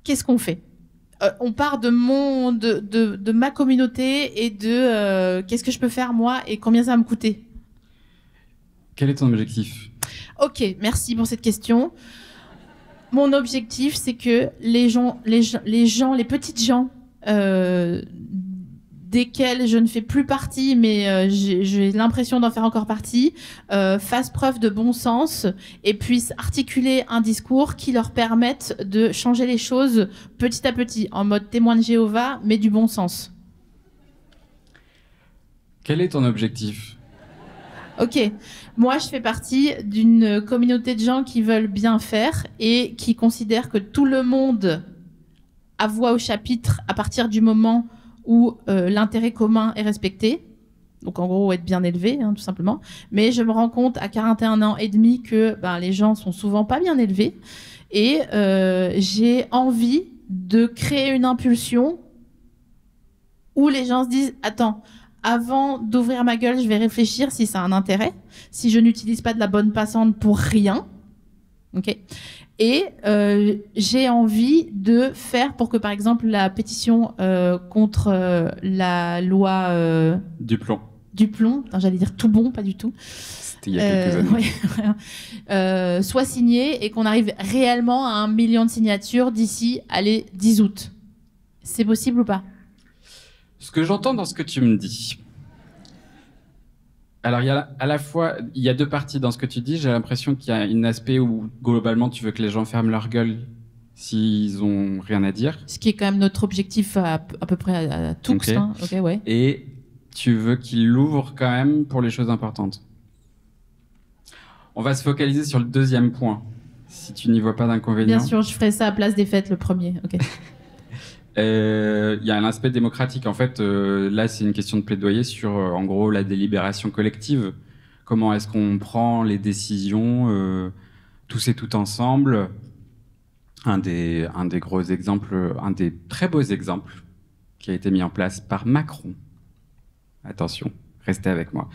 Qu'est-ce qu'on fait? On part de ma communauté et de qu'est-ce que je peux faire moi et combien ça va me coûter? Quel est ton objectif? Ok, merci pour cette question. Mon objectif, c'est que les petites gens desquels je ne fais plus partie, mais j'ai l'impression d'en faire encore partie, fassent preuve de bon sens et puissent articuler un discours qui leur permette de changer les choses petit à petit, en mode témoin de Jéhovah, mais du bon sens. Quel est ton objectif? Ok, moi je fais partie d'une communauté de gens qui veulent bien faire et qui considèrent que tout le monde a voix au chapitre à partir du moment où l'intérêt commun est respecté. Donc en gros, être bien élevé, hein, tout simplement. Mais je me rends compte à 41 ans et demi que les gens sont souvent pas bien élevés. Et j'ai envie de créer une impulsion où les gens se disent « Attends, avant d'ouvrir ma gueule, je vais réfléchir si ça a un intérêt, si je n'utilise pas de la bonne passante pour rien. » Okay. Et j'ai envie de faire pour que, par exemple, la pétition contre la loi... Duplon. Duplon, j'allais dire tout bon, pas du tout. C'était il y a quelques années. Soit signée et qu'on arrive réellement à 1 million de signatures d'ici, 10 août. C'est possible ou pas? Ce que j'entends dans ce que tu me dis... Alors, il y a 2 parties dans ce que tu dis. J'ai l'impression qu'il y a un aspect où, globalement, tu veux que les gens ferment leur gueule s'ils ont rien à dire. Ce qui est quand même notre objectif à peu près à tous. Ok. Hein. Ok, ouais. Et tu veux qu'ils l'ouvrent quand même pour les choses importantes. On va se focaliser sur le deuxième point, si tu n'y vois pas d'inconvénient. Bien sûr, je ferai ça à place des fêtes le premier. Ok. Il y a un aspect démocratique. En fait, là, c'est une question de plaidoyer sur, en gros, la délibération collective. Comment est-ce qu'on prend les décisions tous et tout ensemble? Un des gros exemples, un des très beaux exemples qui a été mis en place par Macron. Attention, restez avec moi.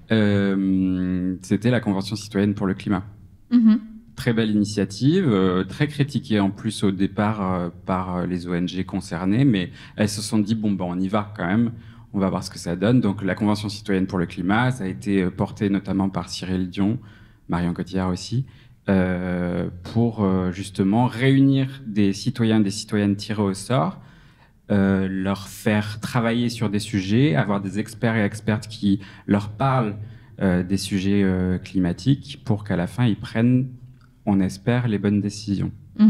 C'était la Convention citoyenne pour le climat. Mm-hmm. Très belle initiative, très critiquée en plus au départ par les ONG concernées, mais elles se sont dit bon ben on y va quand même, on va voir ce que ça donne. Donc la Convention citoyenne pour le climat, ça a été porté notamment par Cyril Dion, Marion Cotillard aussi, pour justement réunir des citoyens et des citoyennes tirés au sort, leur faire travailler sur des sujets, avoir des experts et expertes qui leur parlent des sujets climatiques pour qu'à la fin ils prennent, on espère, les bonnes décisions. Mm.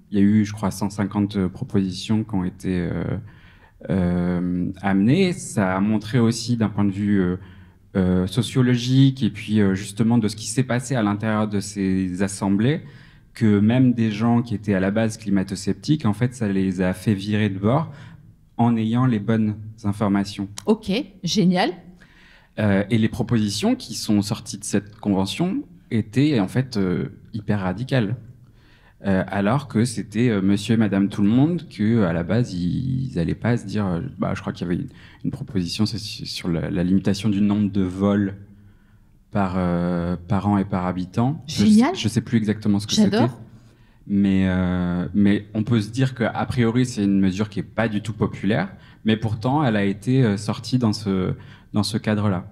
Il y a eu, je crois, 150 propositions qui ont été amenées. Ça a montré aussi d'un point de vue sociologique et puis justement de ce qui s'est passé à l'intérieur de ces assemblées, que même des gens qui étaient à la base climato-sceptiques, en fait, ça les a fait virer de bord en ayant les bonnes informations. Ok, génial. Et les propositions qui sont sorties de cette convention étaient en fait hyper radicales. Alors que c'était monsieur et madame tout le monde, que à la base, ils n'allaient pas se dire... je crois qu'il y avait une proposition sur la limitation du nombre de vols par an et par habitant. Génial. Je sais plus exactement ce que c'était. J'adore. Mais on peut se dire qu'a priori, c'est une mesure qui n'est pas du tout populaire, mais pourtant, elle a été sortie dans ce cadre-là.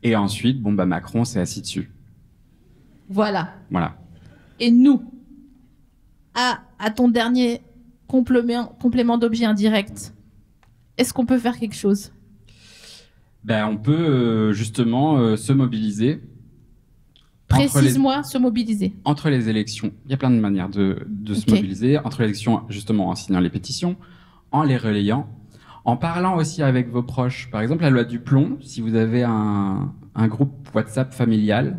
Et ensuite, Macron s'est assis dessus. Voilà. Voilà. Et nous, à ton dernier complément d'objet indirect, est-ce qu'on peut faire quelque chose? On peut justement se mobiliser. Précise-moi, se mobiliser. Entre les élections, il y a plein de manières de se mobiliser. Entre les élections, justement, en signant les pétitions, en les relayant, en parlant aussi avec vos proches. Par exemple, la loi du plomb, si vous avez un groupe WhatsApp familial,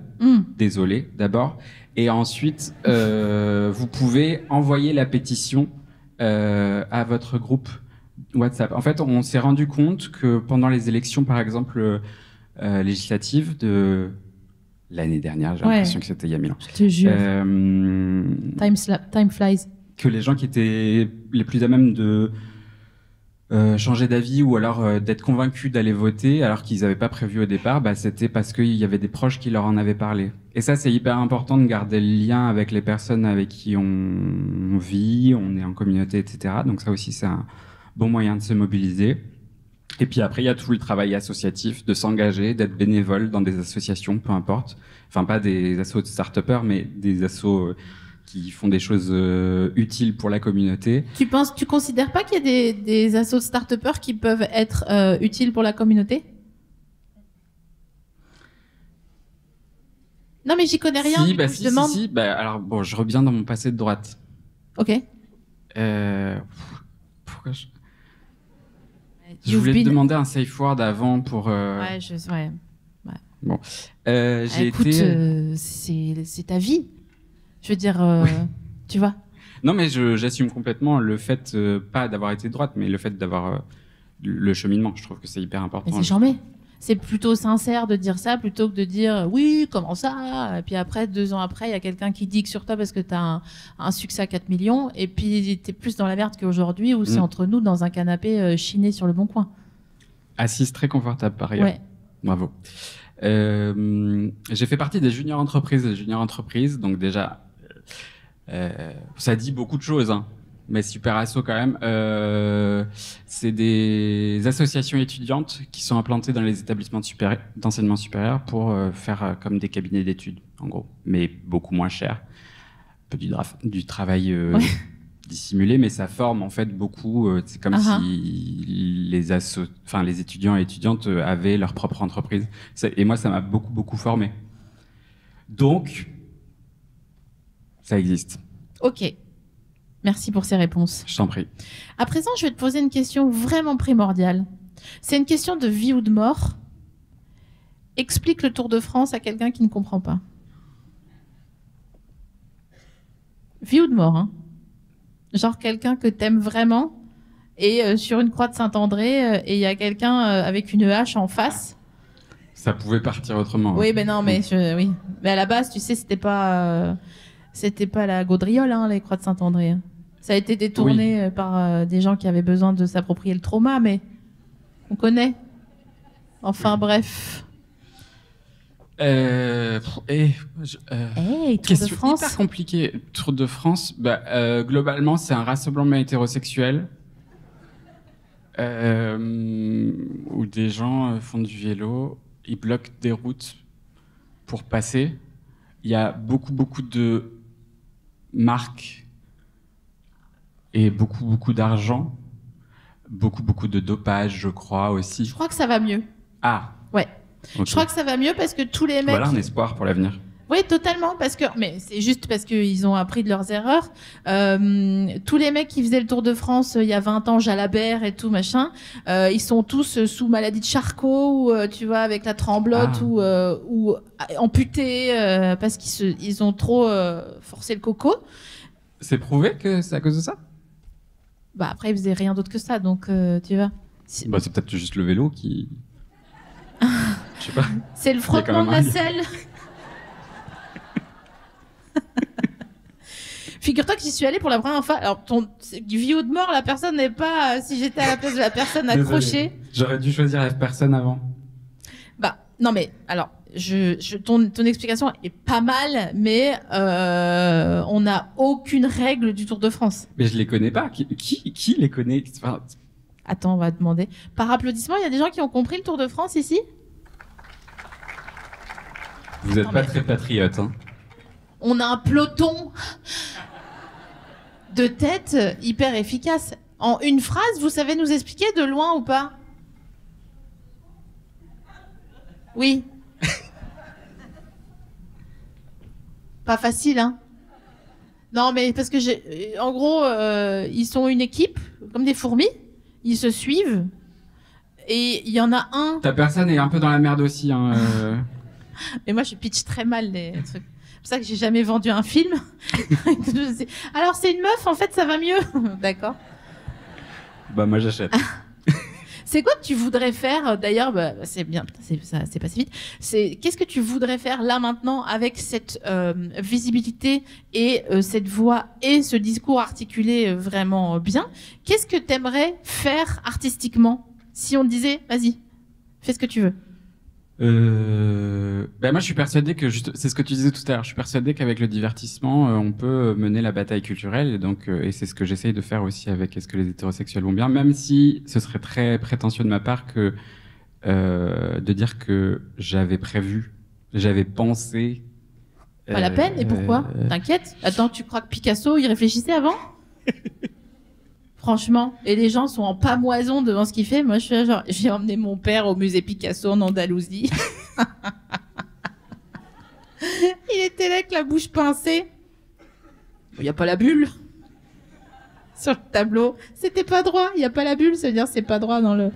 désolé d'abord, et ensuite, vous pouvez envoyer la pétition à votre groupe WhatsApp. En fait, on s'est rendu compte que pendant les élections, par exemple, législatives de l'année dernière, j'ai l'impression que c'était il y a 1000 ans. Je te jure. Time flies. Que les gens qui étaient les plus à même de changer d'avis ou alors d'être convaincus d'aller voter alors qu'ils n'avaient pas prévu au départ, c'était parce qu'il y avait des proches qui leur en avaient parlé. Et ça, c'est hyper important de garder le lien avec les personnes avec qui on vit, on est en communauté, etc. Donc ça aussi, c'est un bon moyen de se mobiliser. Et puis après, il y a tout le travail associatif, de s'engager, d'être bénévole dans des associations, peu importe. Enfin, pas des assos de start-upers, mais des assos qui font des choses utiles pour la communauté. Tu considères pas qu'il y a des assos de start-upers qui peuvent être utiles pour la communauté? Non, mais j'y connais rien. Si. Alors, je reviens dans mon passé de droite. Ok. Pourquoi je voulais te demander un safe word avant pour... Ouais. Bon. Écoute, c'est ta vie. Je veux dire, tu vois. Non, mais j'assume complètement le fait, pas d'avoir été de droite, mais le fait d'avoir le cheminement. Je trouve que c'est hyper important. Mais c'est charmé. C'est plutôt sincère de dire ça plutôt que de dire oui, comment ça? Et puis après, 2 ans après, il y a quelqu'un qui digue sur toi parce que tu as un succès à 4 millions et puis tu es plus dans la merde qu'aujourd'hui où c'est entre nous dans un canapé chiné sur le bon coin. Assise très confortable par ailleurs. Ouais. Bravo. J'ai fait partie des juniors entreprises. Donc déjà, ça dit beaucoup de choses, hein. Mais super asso quand même. C'est des associations étudiantes qui sont implantées dans les établissements d'enseignement supérieur pour faire comme des cabinets d'études, en gros, mais beaucoup moins cher. Un peu du travail dissimulé, mais ça forme en fait beaucoup. C'est comme si les étudiants et étudiantes avaient leur propre entreprise. Et moi, ça m'a beaucoup formé. Donc, ça existe. Ok. Merci pour ces réponses. Je t'en prie. À présent, je vais te poser une question vraiment primordiale. C'est une question de vie ou de mort. Explique le Tour de France à quelqu'un qui ne comprend pas. Vie ou de mort, hein. Genre quelqu'un que t'aimes vraiment et sur une croix de Saint-André et il y a quelqu'un avec une hache en face. Ça pouvait partir autrement. Oui, mais non, mais oui. Mais à la base, tu sais, c'était pas la gaudriole, hein, les croix de Saint-André. Ça a été détourné par des gens qui avaient besoin de s'approprier le trauma, mais on connaît. Enfin, bref. Tour de France. Hyper compliqué. Tour de France, globalement, c'est un rassemblement hétérosexuel où des gens font du vélo, ils bloquent des routes pour passer. Il y a beaucoup de marques et beaucoup d'argent, beaucoup de dopage, je crois aussi. Je crois que ça va mieux. Ah. Ouais. Okay. Je crois que ça va mieux parce que tous les mecs... Voilà un espoir pour l'avenir. Oui, totalement, mais c'est juste parce qu'ils ont appris de leurs erreurs. Tous les mecs qui faisaient le Tour de France il y a 20 ans, Jalabert et tout, machin, ils sont tous sous maladie de Charcot, ou tu vois, avec la tremblote, ou amputés, parce qu'ils ont trop forcé le coco. C'est prouvé que c'est à cause de ça ? Bah après, ils faisaient rien d'autre que ça, donc tu vois. C'est peut-être juste le vélo qui... Je sais pas. C'est le frottement de la selle. Figure-toi que j'y suis allée pour la première fois. Alors, vie ou de mort, la personne n'est pas... si j'étais à la place de la personne accrochée... J'aurais dû choisir la personne avant. Bah, non mais, alors, ton explication est pas mal, mais on n'a aucune règle du Tour de France. Mais je les connais pas. Qui les connaît ? Enfin... Attends, on va demander. Par applaudissement, il y a des gens qui ont compris le Tour de France ici ? Vous n'êtes pas très patriote, hein. On a un peloton de tête hyper efficace. En une phrase, vous savez nous expliquer de loin ou pas ? Oui. Pas facile, hein ? Non, mais parce que en gros, ils sont une équipe, comme des fourmis. Ils se suivent. Et il y en a un... Ta personne est un peu dans la merde aussi, hein. Mais moi, je pitch très mal les trucs. C'est pour ça que j'ai jamais vendu un film. Alors, c'est une meuf, en fait, ça va mieux. D'accord. Bah, moi, j'achète. C'est quoi que tu voudrais faire, d'ailleurs, c'est bien, c'est passé vite. Qu'est-ce que tu voudrais faire là maintenant avec cette visibilité et cette voix et ce discours articulé vraiment bien? Qu'est-ce que t'aimerais faire artistiquement si on te disait, vas-y, fais ce que tu veux? Moi, je suis persuadé que c'est ce que tu disais tout à l'heure. Je suis persuadé qu'avec le divertissement, on peut mener la bataille culturelle, et donc, et c'est ce que j'essaye de faire aussi avec Est-ce que les hétérosexuels vont bien, même si ce serait très prétentieux de ma part de dire que j'avais pensé. Pas la peine. Et pourquoi? T'inquiète. Attends, tu crois que Picasso, il réfléchissait avant? Franchement, et les gens sont en pamoison devant ce qu'il fait. Moi, je suis là, genre, j'ai emmené mon père au musée Picasso en Andalousie. Il était là avec la bouche pincée. Il n'y a pas la bulle sur le tableau. C'était pas droit. Il n'y a pas la bulle, ça veut dire c'est pas droit dans le...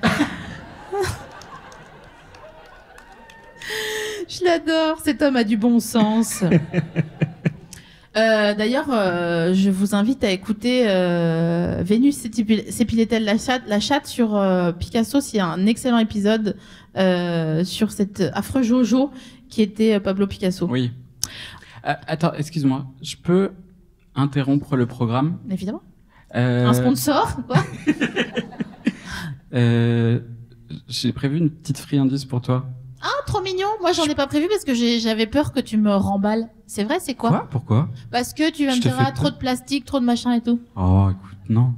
Je l'adore. Cet homme a du bon sens. D'ailleurs, je vous invite à écouter Vénus s'épilait-elle la chatte sur Picasso. C'est un excellent épisode sur cet affreux Jojo qui était Pablo Picasso. Oui. Attends, excuse-moi. Je peux interrompre le programme? Évidemment. Un sponsor, quoi. J'ai prévu une petite friandise pour toi. Ah, trop mignon. Moi, j'en ai pas prévu parce que j'avais peur que tu me remballes. C'est vrai, c'est quoi? Quoi? Pourquoi? Parce que tu vas me dire, trop de plastique, trop de machin et tout. Oh, écoute, non.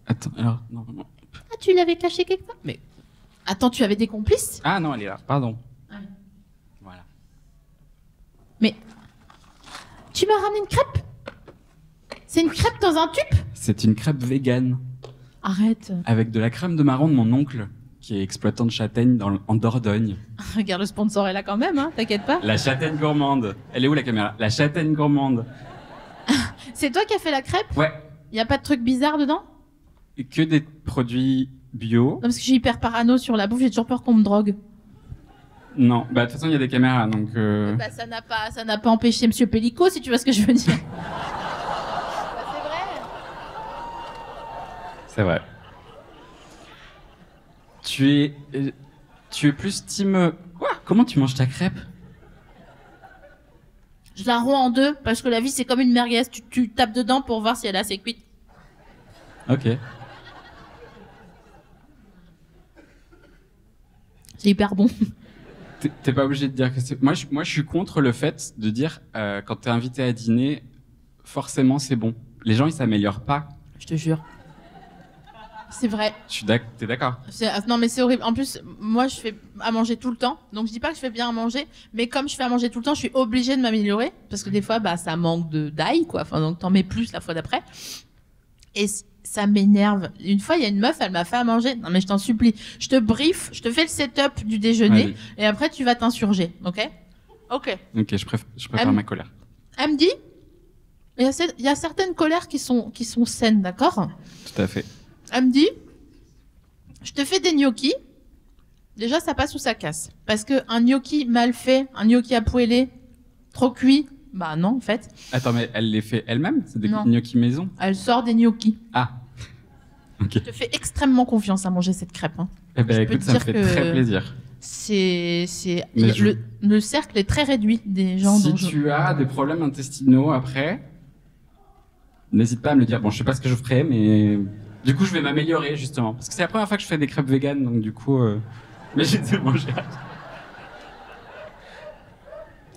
Attends, alors, non. Ah, tu l'avais caché quelque part? Mais, attends, tu avais des complices? Ah non, elle est là, pardon. Ah. Voilà. Mais, tu m'as ramené une crêpe? C'est une crêpe dans un tube? C'est une crêpe végane. Arrête. Avec de la crème de marron de mon oncle, qui est exploitant de châtaignes en Dordogne. Regarde, le sponsor est là quand même, hein, t'inquiète pas. La châtaigne gourmande. Elle est où la caméra? La châtaigne gourmande. C'est toi qui as fait la crêpe? Ouais. Y a pas de trucs bizarres dedans? Et que des produits bio. Non, parce que je suis hyper parano sur la bouffe, j'ai toujours peur qu'on me drogue. Non, bah de toute façon il y a des caméras donc. Bah, ça n'a pas empêché Monsieur Pellico, si tu vois ce que je veux dire. C'est vrai. Tu es plus team. Quoi? Comment tu manges ta crêpe? Je la romps en deux parce que la vie c'est comme une merguez, tu tapes dedans pour voir si elle est assez cuite. Ok. C'est hyper bon. T'es pas obligé de dire que c'est. Moi, je suis contre le fait de dire quand t'es invité à dîner, forcément c'est bon. Les gens ils s'améliorent pas. Je te jure. C'est vrai. T'es d'accord? Non mais c'est horrible. En plus, moi je fais à manger tout le temps, donc je dis pas que je fais bien à manger, mais comme je fais à manger tout le temps, je suis obligée de m'améliorer parce que des fois, bah ça manque d'ail quoi. Enfin donc t'en mets plus la fois d'après. Et ça m'énerve. Une fois, il y a une meuf, elle m'a fait à manger. Non mais je t'en supplie, je te brief, je te fais le setup du déjeuner, Allez. et après tu vas t'insurger, ok? Ok. Ok, je préfère ma colère. Elle me dit, il y a certaines colères qui sont saines, d'accord? Tout à fait. Elle me dit, je te fais des gnocchis. Déjà, ça passe ou ça casse. Parce que un gnocchi mal fait, un gnocchi à poêler, trop cuit, bah non, en fait. Attends, mais elle les fait elle-même? C'est des Non. gnocchis maison? Elle sort des gnocchis. Ah. Ok. Je te fais extrêmement confiance à manger cette crêpe. Hein. Eh ben Je peux écoute, te ça me dire fait que très plaisir. Mais le cercle est très réduit des gens Si dont tu as des problèmes intestinaux après, n'hésite pas à me le dire. Bon, je sais pas ce que je ferai, mais du coup, je vais m'améliorer justement. Parce que c'est la première fois que je fais des crêpes véganes, donc du coup, mais j'ai de manger.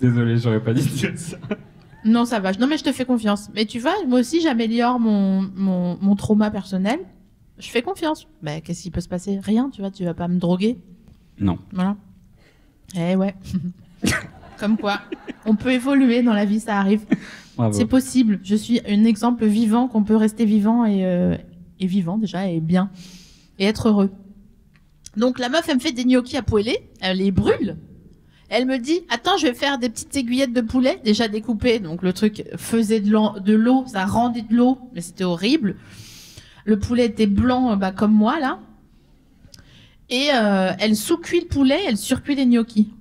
Désolé, j'aurais pas dû dire ça. Non, ça va. Non, mais je te fais confiance. Mais tu vois, moi aussi, j'améliore mon trauma personnel. Je fais confiance. Mais qu'est-ce qui peut se passer? Rien, tu vois, tu vas pas me droguer. Non. Voilà. Eh ouais. Comme quoi, on peut évoluer dans la vie, ça arrive. Bravo. C'est possible. Je suis un exemple vivant qu'on peut rester vivant et vivant déjà et bien et être heureux. Donc la meuf, elle me fait des gnocchis à poêler, elle les brûle. Elle me dit, attends, je vais faire des petites aiguillettes de poulet déjà découpées. Donc le truc faisait de l'eau, ça rendait de l'eau, mais c'était horrible. Le poulet était blanc, bah, comme moi là. Et elle sous-cuit le poulet, elle surcuit les gnocchis.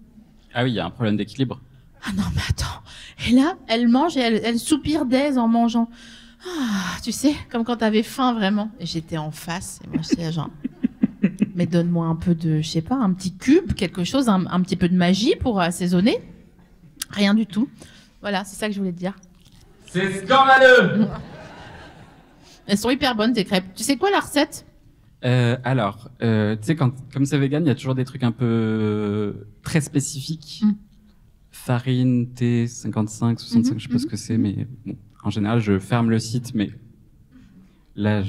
Ah oui, il y a un problème d'équilibre. Ah non, mais attends. Et là, elle mange et elle soupire d'aise en mangeant. Ah, tu sais, comme quand t'avais faim vraiment. Et j'étais en face. Et moi, j'étais genre, mais donne-moi un peu de, je sais pas, un petit cube, quelque chose, un petit peu de magie pour assaisonner. Rien du tout. Voilà, c'est ça que je voulais te dire. C'est scandaleux. Elles sont hyper bonnes, tes crêpes. Tu sais quoi, la recette? Alors, tu sais, comme c'est vegan, il y a toujours des trucs un peu très spécifiques. Farine, thé, 55, 65, je sais pas ce que c'est, mais bon, en général, je ferme le site, mais là,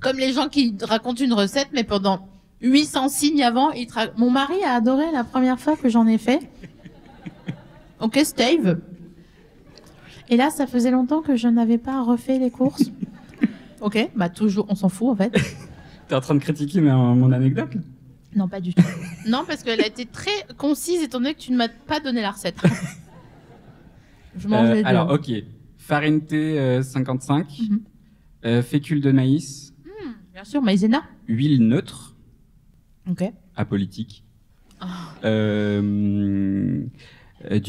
Comme les gens qui racontent une recette, mais pendant 800 signes avant, mon mari a adoré la première fois que j'en ai fait. Ok, Steve. Et là, ça faisait longtemps que je n'avais pas refait les courses. Ok, bah toujours, on s'en fout en fait. T'es en train de critiquer mon anecdote? Non, pas du tout. Non, parce qu'elle a été très concise étant donné que tu ne m'as pas donné la recette. Je mangeais les deux. Alors, ok. Farine thé 55, fécule de maïs, Bien sûr, maïzena. huile neutre, Ok. apolitique, du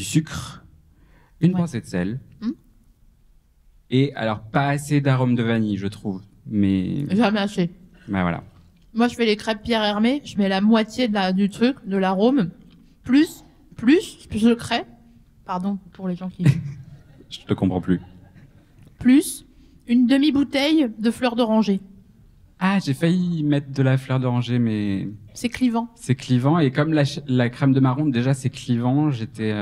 sucre, une pincée de sel, et alors pas assez d'arôme de vanille, je trouve, mais Jamais assez. bah voilà. Moi, je fais les crêpes Pierre Hermé, je mets la moitié du truc, de l'arôme, plus secret, pardon pour les gens qui... Je te comprends plus. plus une demi-bouteille de fleur d'oranger. Ah, j'ai failli mettre de la fleur d'oranger, mais C'est clivant. c'est clivant, et comme la crème de marron, déjà c'est clivant, j'étais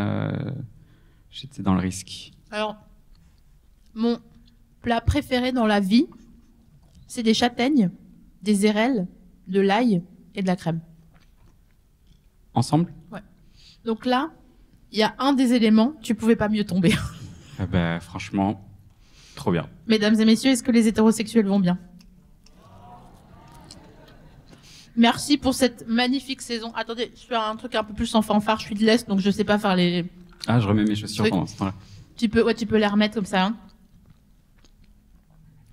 dans le risque. Alors, mon plat préféré dans la vie, c'est des châtaignes, des érelles, de l'ail et de la crème. Ensemble? Donc là, il y a un des éléments, tu pouvais pas mieux tomber. Ah bah franchement, trop bien. Mesdames et messieurs, est-ce que les hétérosexuels vont bien? Merci pour cette magnifique saison. Attendez, je fais un truc un peu plus en fanfare, je suis de l'Est, donc je sais pas faire les... Ah, je remets mes chaussures Oui. pendant ce temps-là. Tu peux les remettre comme ça. Hein.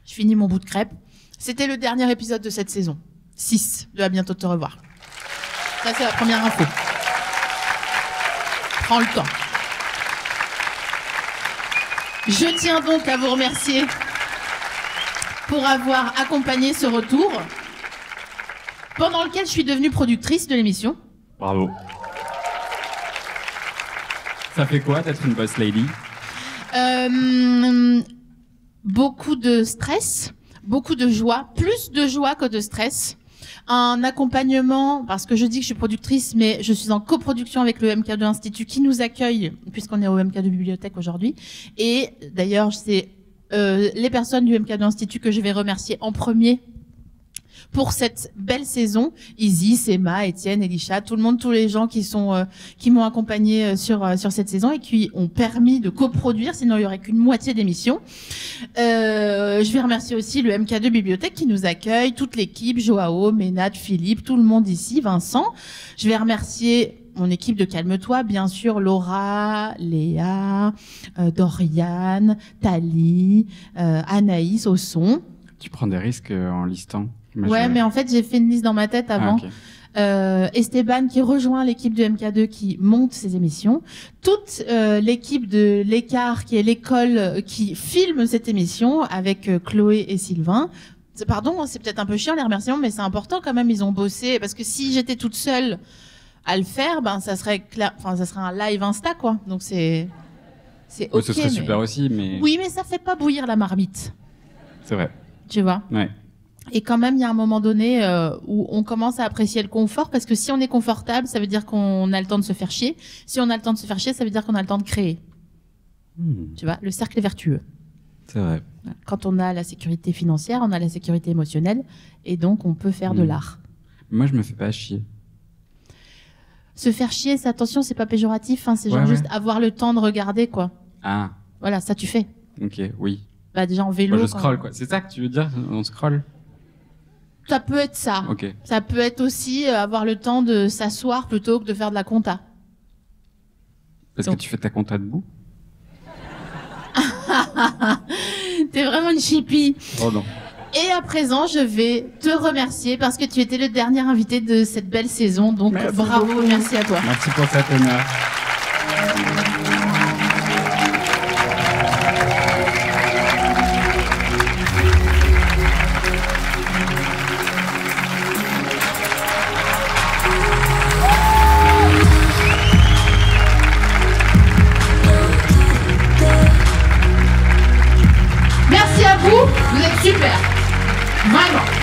Je finis mon bout de crêpe. C'était le dernier épisode de cette saison. 6 de À bientôt te revoir. Ça, c'est la première info. Prends le temps. Je tiens donc à vous remercier pour avoir accompagné ce retour, pendant lequel je suis devenue productrice de l'émission. Bravo. Ça fait quoi d'être une boss lady? Beaucoup de stress, beaucoup de joie, plus de joie que de stress. Un accompagnement, parce que je dis que je suis productrice, mais je suis en coproduction avec le MK2 Institut qui nous accueille, puisqu'on est au MK2 Bibliothèque aujourd'hui. Et d'ailleurs, c'est les personnes du MK2 Institut que je vais remercier en premier pour cette belle saison. Isis, Emma, Étienne, Elisha, tout le monde, tous les gens qui sont qui m'ont accompagné sur cette saison et qui ont permis de coproduire, sinon il y aurait qu'une moitié d'émission. Je vais remercier aussi le MK2 Bibliothèque qui nous accueille, toute l'équipe, Joao, Ménade, Philippe, tout le monde ici, Vincent. Je vais remercier mon équipe de Calme-toi, bien sûr, Laura, Léa, Doriane, Tali, Anaïs au son. Tu prends des risques en listant. Ouais, mais en fait, j'ai fait une liste dans ma tête avant. Ah, okay. Esteban qui rejoint l'équipe de MK2 qui monte ses émissions. Toute l'équipe de l'Écart qui est l'école qui filme cette émission avec Chloé et Sylvain. Pardon, c'est peut-être un peu chiant les remerciements, mais c'est important quand même, ils ont bossé. Parce que si j'étais toute seule à le faire, ben ça serait ça serait un live Insta, quoi. Donc c'est ok. Ce serait super aussi, mais... Oui, mais ça fait pas bouillir la marmite. C'est vrai. Tu vois? Ouais. Et quand même, il y a un moment donné où on commence à apprécier le confort, parce que si on est confortable, ça veut dire qu'on a le temps de se faire chier. Si on a le temps de se faire chier, ça veut dire qu'on a le temps de créer. Tu vois, le cercle est vertueux. C'est vrai. Quand on a la sécurité financière, on a la sécurité émotionnelle, et donc on peut faire de l'art. Moi, je me fais pas chier. Se faire chier, attention, c'est pas péjoratif, hein, c'est genre juste avoir le temps de regarder, quoi. Ah. Voilà, ça tu fais. Ok, oui. Bah déjà en vélo. Moi, je scrolle, quoi. C'est ça que tu veux dire? On scrolle? Ça peut être ça. Ok. Ça peut être aussi avoir le temps de s'asseoir plutôt que de faire de la compta. Parce que tu fais ta compta debout? T'es vraiment une chipie. Oh non. Et à présent, je vais te remercier parce que tu étais le dernier invité de cette belle saison. Donc merci bravo, beaucoup. merci à toi. Merci pour cet honneur. Merci à vous, vous êtes super. Vraiment.